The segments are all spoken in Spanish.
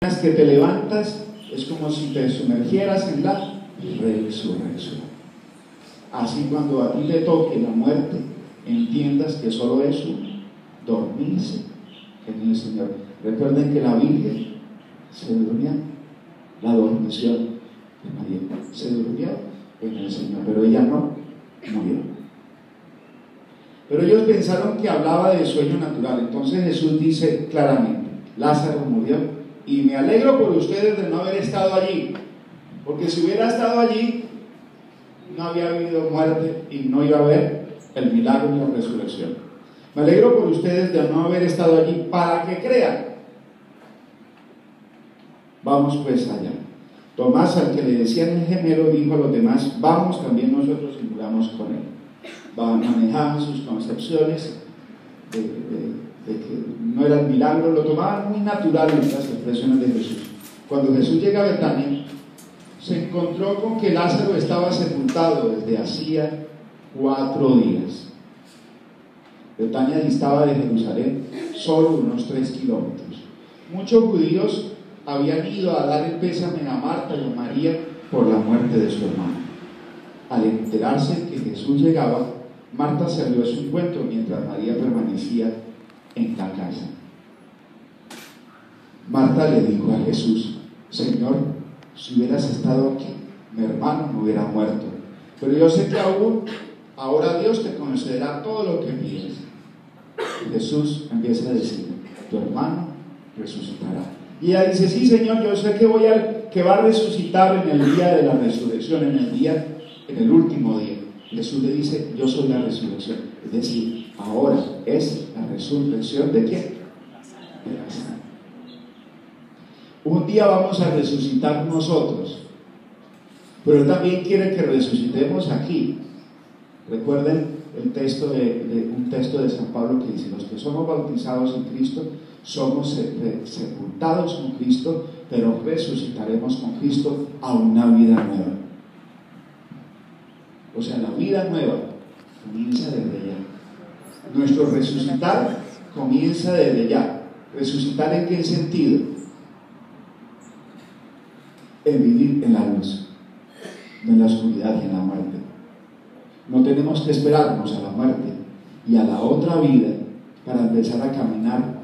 que te levantas es como si te sumergieras en la resurrección. Así cuando a ti te toque la muerte, entiendas que solo es un dormirse en el Señor. Recuerden que la Virgen se durmió, la adormeció de María, se durmió en el Señor, pero ella no murió. Pero ellos pensaron que hablaba de sueño natural. Entonces Jesús dice claramente: Lázaro murió, y me alegro por ustedes de no haber estado allí, porque si hubiera estado allí no había habido muerte y no iba a haber el milagro de la resurrección. Me alegro por ustedes de no haber estado allí para que crean. Vamos pues allá. Tomás, al que le decían el gemelo, dijo a los demás: vamos también nosotros y muramos con él. Manejaban sus concepciones de que no era el milagro, lo tomaban muy natural en las expresiones de Jesús. Cuando Jesús llega a Betania, se encontró con que Lázaro estaba sepultado desde hacía 4 días. Betania distaba de Jerusalén solo unos 3 kilómetros. Muchos judíos habían ido a dar el pésame a Marta y a María por la muerte de su hermano. Al enterarse que Jesús llegaba, Marta salió a su encuentro mientras María permanecía en la casa. Marta le dijo a Jesús: Señor, si hubieras estado aquí, mi hermano no hubiera muerto. Pero yo sé que aún ahora Dios te concederá todo lo que pides. Y Jesús empieza a decir: tu hermano resucitará. Y ella dice: sí, Señor, yo sé que va a resucitar en el día de la resurrección, en el último día. Jesús le dice: yo soy la resurrección. Es decir, ahora es la resurrección ¿de quién? De Lázaro. Un día vamos a resucitar nosotros, pero Él también quiere que resucitemos aquí. Recuerden el texto un texto de San Pablo que dice: los que somos bautizados en Cristo somos sepultados con Cristo, pero resucitaremos con Cristo a una vida nueva. O sea, la vida nueva comienza desde ya. Nuestro resucitar comienza desde ya. ¿Resucitar en qué sentido? En vivir en la luz, no en la oscuridad y en la muerte. No tenemos que esperarnos a la muerte y a la otra vida para empezar a caminar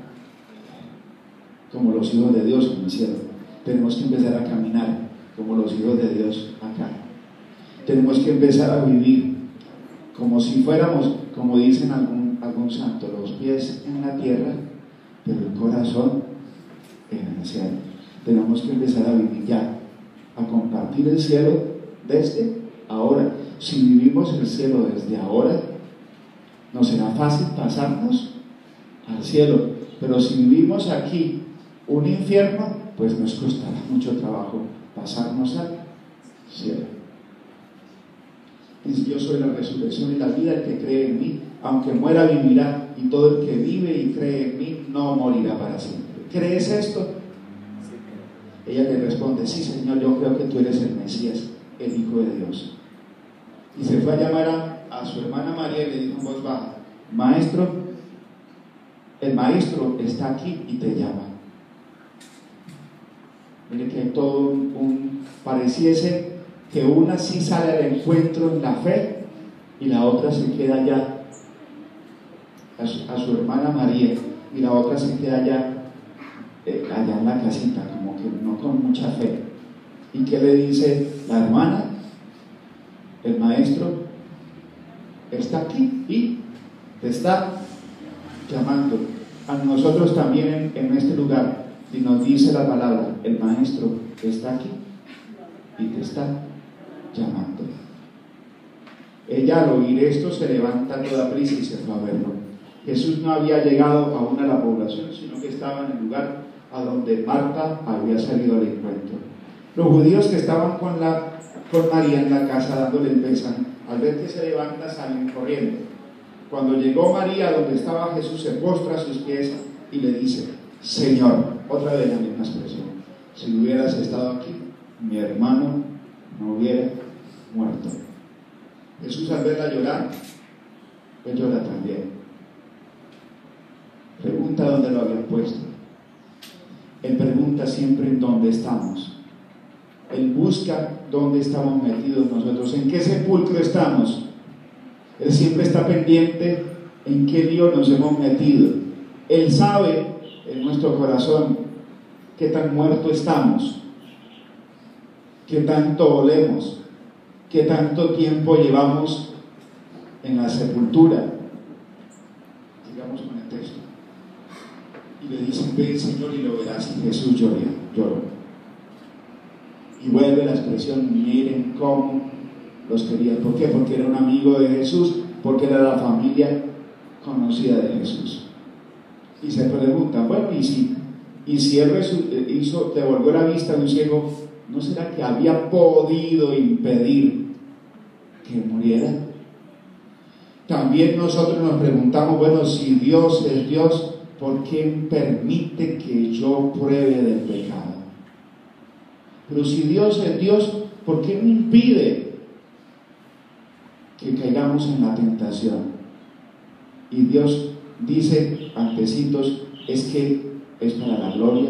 como los hijos de Dios en el cielo. Tenemos que empezar a caminar como los hijos de Dios acá. Tenemos que empezar a vivir como si fuéramos, como dicen algún santo, los pies en la tierra, pero el corazón en el cielo. Tenemos que empezar a vivir ya, a compartir el cielo desde ahora. Si vivimos el cielo desde ahora, nos será fácil pasarnos al cielo, pero si vivimos aquí un infierno, pues nos costará mucho trabajo pasarnos al cielo. Yo soy la resurrección y la vida. El que cree en mí, aunque muera, vivirá, y todo el que vive y cree en mí no morirá para siempre. ¿Crees esto? Ella le responde: sí, Señor, yo creo que tú eres el Mesías, el Hijo de Dios. Y se fue a llamar a su hermana María y le dijo en voz baja: Maestro, el Maestro está aquí y te llama. Mire que hay todo pareciese que una sí sale al encuentro en la fe y la otra se queda allá a su hermana María, y la otra se queda allá en la casita, como que no con mucha fe. ¿Y qué le dice la hermana? El Maestro está aquí y te está llamando. A nosotros también en este lugar, y nos dice la palabra: el Maestro está aquí y te está llamando. Ella, al oír esto, se levanta a toda prisa y se fue a verlo. Jesús no había llegado aún a la población, sino que estaba en el lugar a donde Marta había salido al encuentro. Los judíos que estaban con María en la casa dándole el pésame, al ver que se levanta, salen corriendo. Cuando llegó María donde estaba Jesús, se postra a sus pies y le dice: Señor, otra vez la misma expresión, si hubieras estado aquí, mi hermano no hubiera muerto. Jesús, al verla llorar, pues llora también. Pregunta dónde lo habían puesto. Él pregunta siempre en dónde estamos. Él busca dónde estamos metidos nosotros, en qué sepulcro estamos. Él siempre está pendiente en qué lío nos hemos metido. Él sabe en nuestro corazón qué tan muerto estamos, qué tanto olemos, qué tanto tiempo llevamos en la sepultura. Sigamos con el texto. Y le dicen: ven, Señor, y lo verás. Y Jesús lloró. Y vuelve la expresión: miren cómo los quería. ¿Por qué? Porque era un amigo de Jesús, porque era la familia conocida de Jesús. Y se preguntan: bueno, ¿y si él devolvió la vista a un ciego, no será que había podido impedir que muriera? También nosotros nos preguntamos: bueno, si Dios es Dios, ¿por qué permite que yo pruebe del pecado? Pero si Dios es Dios, ¿por qué no impide que caigamos en la tentación? Y Dios dice, antecitos, es que es para la gloria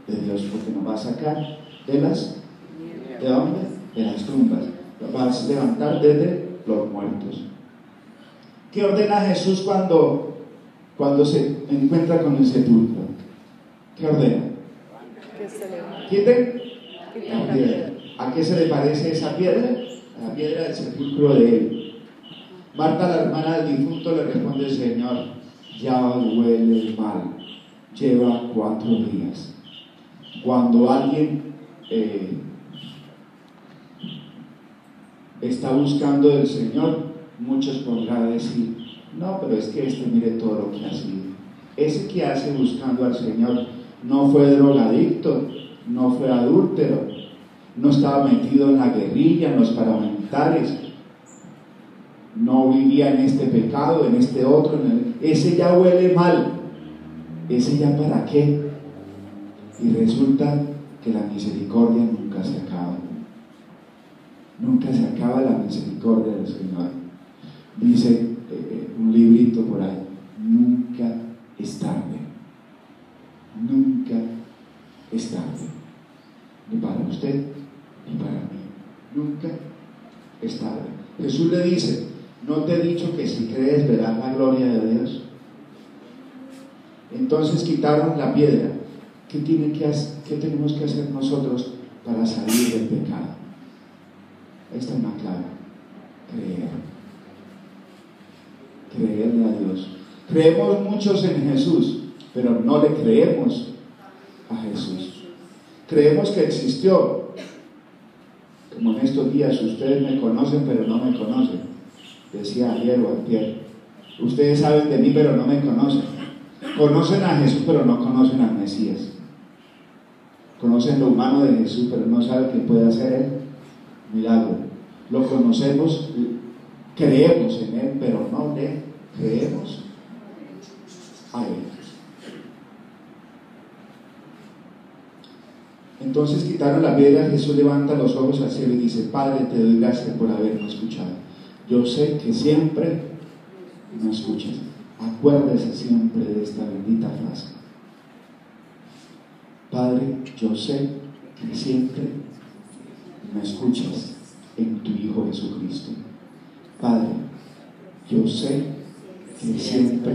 de Dios, porque nos va a sacar ¿de dónde? De las tumbas, nos va a levantar desde los muertos. ¿Qué ordena Jesús cuando se encuentra con el sepulcro? ¿Qué ordena? Quiten la piedra. ¿A qué se le parece esa piedra? A la piedra del sepulcro de él. Marta, la hermana del difunto, le responde: Señor, ya huele mal, lleva 4 días. Cuando alguien está buscando del Señor, muchos podrán decir: no, pero es que mire todo lo que ha sido. Ese que hace buscando al Señor no fue drogadicto, no fue adúltero, no estaba metido en la guerrilla, en los paramilitares, no vivía en este pecado, en este otro, ese ya huele mal. ¿Ese ya para qué? Y resulta que la misericordia nunca se acaba. Nunca se acaba la misericordia del Señor. Dice un librito por ahí: nunca es tarde. Nunca es tarde. Ni para usted, ni para mí. Nunca es tarde. Jesús le dice: ¿no te he dicho que si crees verás la gloria de Dios? Entonces quitaron la piedra. ¿Qué tenemos que hacer nosotros para salir del pecado? Esta es una clave: creerle a Dios. Creemos muchos en Jesús, pero no le creemos a Jesús. Creemos que existió, como en estos días: ustedes me conocen pero no me conocen, decía ayer o antier. Ustedes saben de mí pero no me conocen. Conocen a Jesús pero no conocen al Mesías. Conocen lo humano de Jesús pero no saben que puede hacer Él milagro. Lo conocemos, creemos en Él, pero no le creemos a Él. Entonces quitaron la piedra. Jesús levanta los ojos al cielo y dice: Padre, te doy gracias por haberme escuchado. Yo sé que siempre me escuchas. Acuérdese siempre de esta bendita frase: Padre, yo sé que siempre me escuchas en tu Hijo Jesucristo. Padre, yo sé que siempre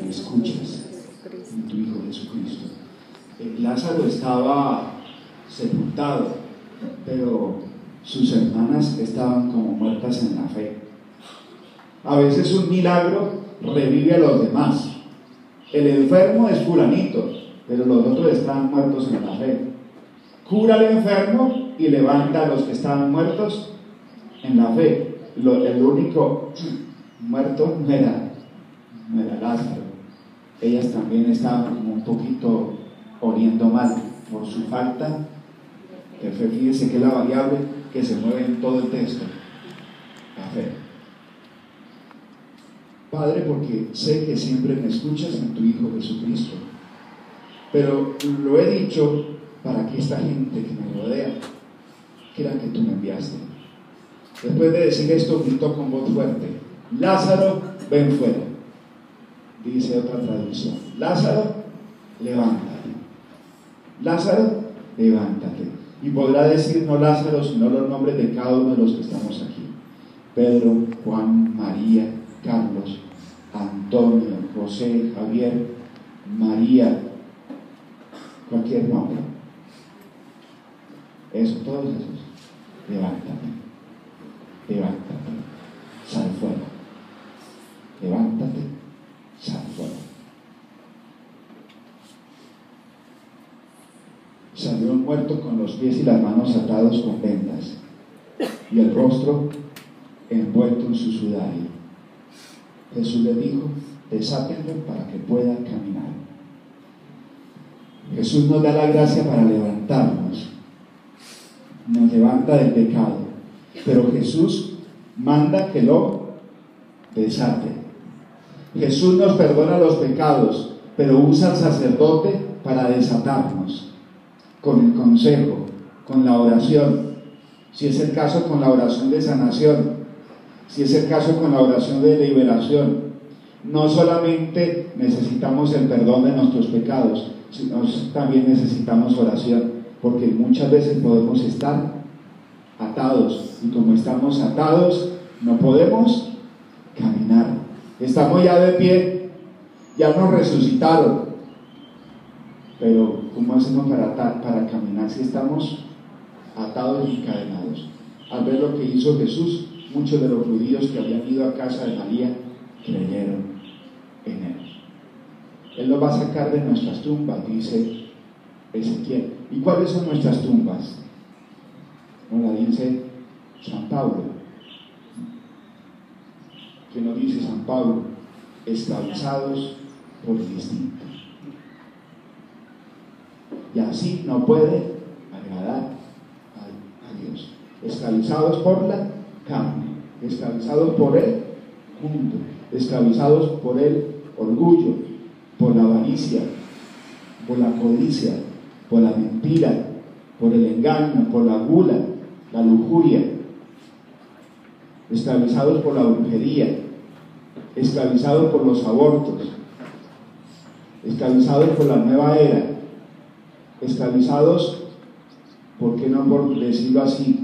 me escuchas en tu Hijo Jesucristo. Lázaro estaba sepultado, pero sus hermanas estaban como muertas en la fe. A veces un milagro revive a los demás. El enfermo es fulanito, pero los otros estaban muertos en la fe. Cura al enfermo y levanta a los que estaban muertos en la fe. El único muerto no era Lázaro. Ellas también estaban como un poquito oliendo mal por su falta de fe. Fíjense que es la variable que se mueve en todo el texto: la fe. Padre, porque sé que siempre me escuchas en tu Hijo Jesucristo, pero lo he dicho para que esta gente que me rodea crea que tú me enviaste. Después de decir esto, gritó con voz fuerte: Lázaro, ven fuera. Dice otra traducción: Lázaro, levántate. Lázaro, levántate. Y podrá decir no Lázaro, sino los nombres de cada uno de los que estamos aquí: Pedro, Juan, María, Carlos, Antonio, José, Javier, María, cualquier nombre. Eso, todos esos. Levántate, levántate, sal fuera. Levántate, sal fuera. Salió un muerto con los pies y las manos atados con vendas y el rostro envuelto en su sudario. Jesús le dijo: desátenlo para que pueda caminar. Jesús nos da la gracia para levantarnos, nos levanta del pecado, pero Jesús manda que lo desate. Jesús nos perdona los pecados, pero usa al sacerdote para desatarnos, con el consejo, con la oración, si es el caso con la oración de sanación, si es el caso con la oración de liberación. No solamente necesitamos el perdón de nuestros pecados, sino también necesitamos oración, porque muchas veces podemos estar atados, y como estamos atados no podemos caminar. Estamos ya de pie, ya nos resucitaron, pero ¿cómo hacemos para caminar si estamos atados y encadenados? Al ver lo que hizo Jesús, muchos de los judíos que habían ido a casa de María creyeron en él. Él nos va a sacar de nuestras tumbas, dice Ezequiel. ¿Y cuáles son nuestras tumbas? Como la dice San Pablo. ¿Qué nos dice San Pablo? Esclavizados por el instinto. Y así no puede agradar a Dios. Esclavizados por la carne, esclavizados por el mundo, esclavizados por el orgullo, por la avaricia, por la codicia, por la mentira, por el engaño, por la gula, la lujuria, esclavizados por la brujería, esclavizados por los abortos, esclavizados por la nueva era, esclavizados, ¿por qué no por decirlo así?,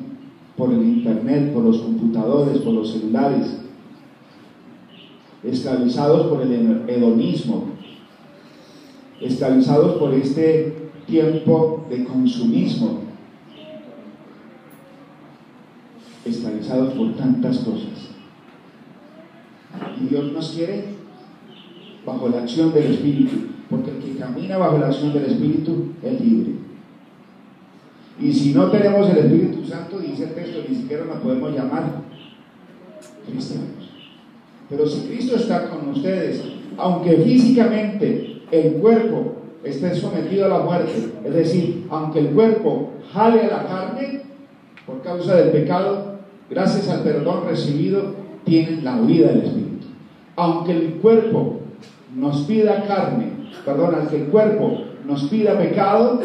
por el internet, por los computadores, por los celulares, esclavizados por el hedonismo, esclavizados por este tiempo de consumismo, esclavizados por tantas cosas. Y Dios nos quiere bajo la acción del Espíritu, porque el que camina bajo la acción del Espíritu es libre. Y si no tenemos el Espíritu Santo, dice el texto, ni siquiera nos podemos llamar cristianos. Pero si Cristo está con ustedes, aunque físicamente el cuerpo esté sometido a la muerte, es decir, aunque el cuerpo jale a la carne por causa del pecado, gracias al perdón recibido tienen la vida del Espíritu. Aunque el cuerpo nos pida carne, aunque el cuerpo nos pida pecado,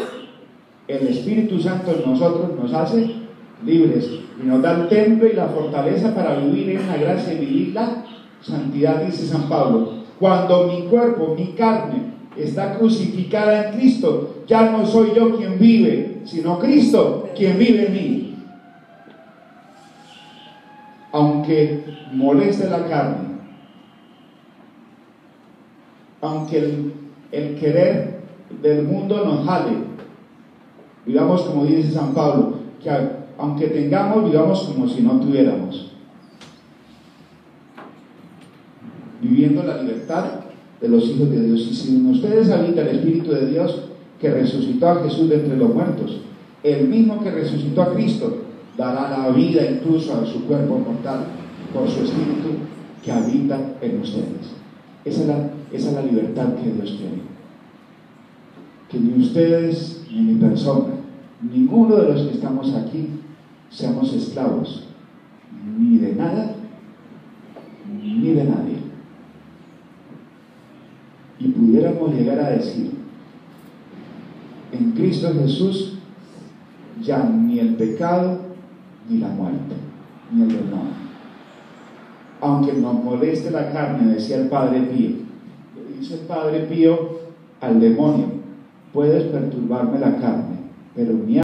el Espíritu Santo en nosotros nos hace libres y nos da el temple y la fortaleza para vivir en la gracia y vivir la santidad, dice San Pablo. Cuando mi cuerpo, mi carne está crucificada en Cristo, ya no soy yo quien vive, sino Cristo quien vive en mí. Aunque moleste la carne, aunque el querer del mundo nos jale, vivamos como dice San Pablo, que aunque tengamos, vivamos como si no tuviéramos, viviendo la libertad de los hijos de Dios. Y si en ustedes habita el Espíritu de Dios, que resucitó a Jesús de entre los muertos, el mismo que resucitó a Cristo dará la vida incluso a su cuerpo mortal por su Espíritu que habita en ustedes. Esa es la libertad que Dios quiere. Que ni ustedes ni mi persona, ninguno de los que estamos aquí, seamos esclavos ni de nada ni de nadie. Y pudiéramos llegar a decir: en Cristo Jesús ya ni el pecado ni la muerte ni el dolor, aunque nos moleste la carne, decía el Padre Pío. Le dice el Padre Pío al demonio: puedes perturbarme la carne, pero mi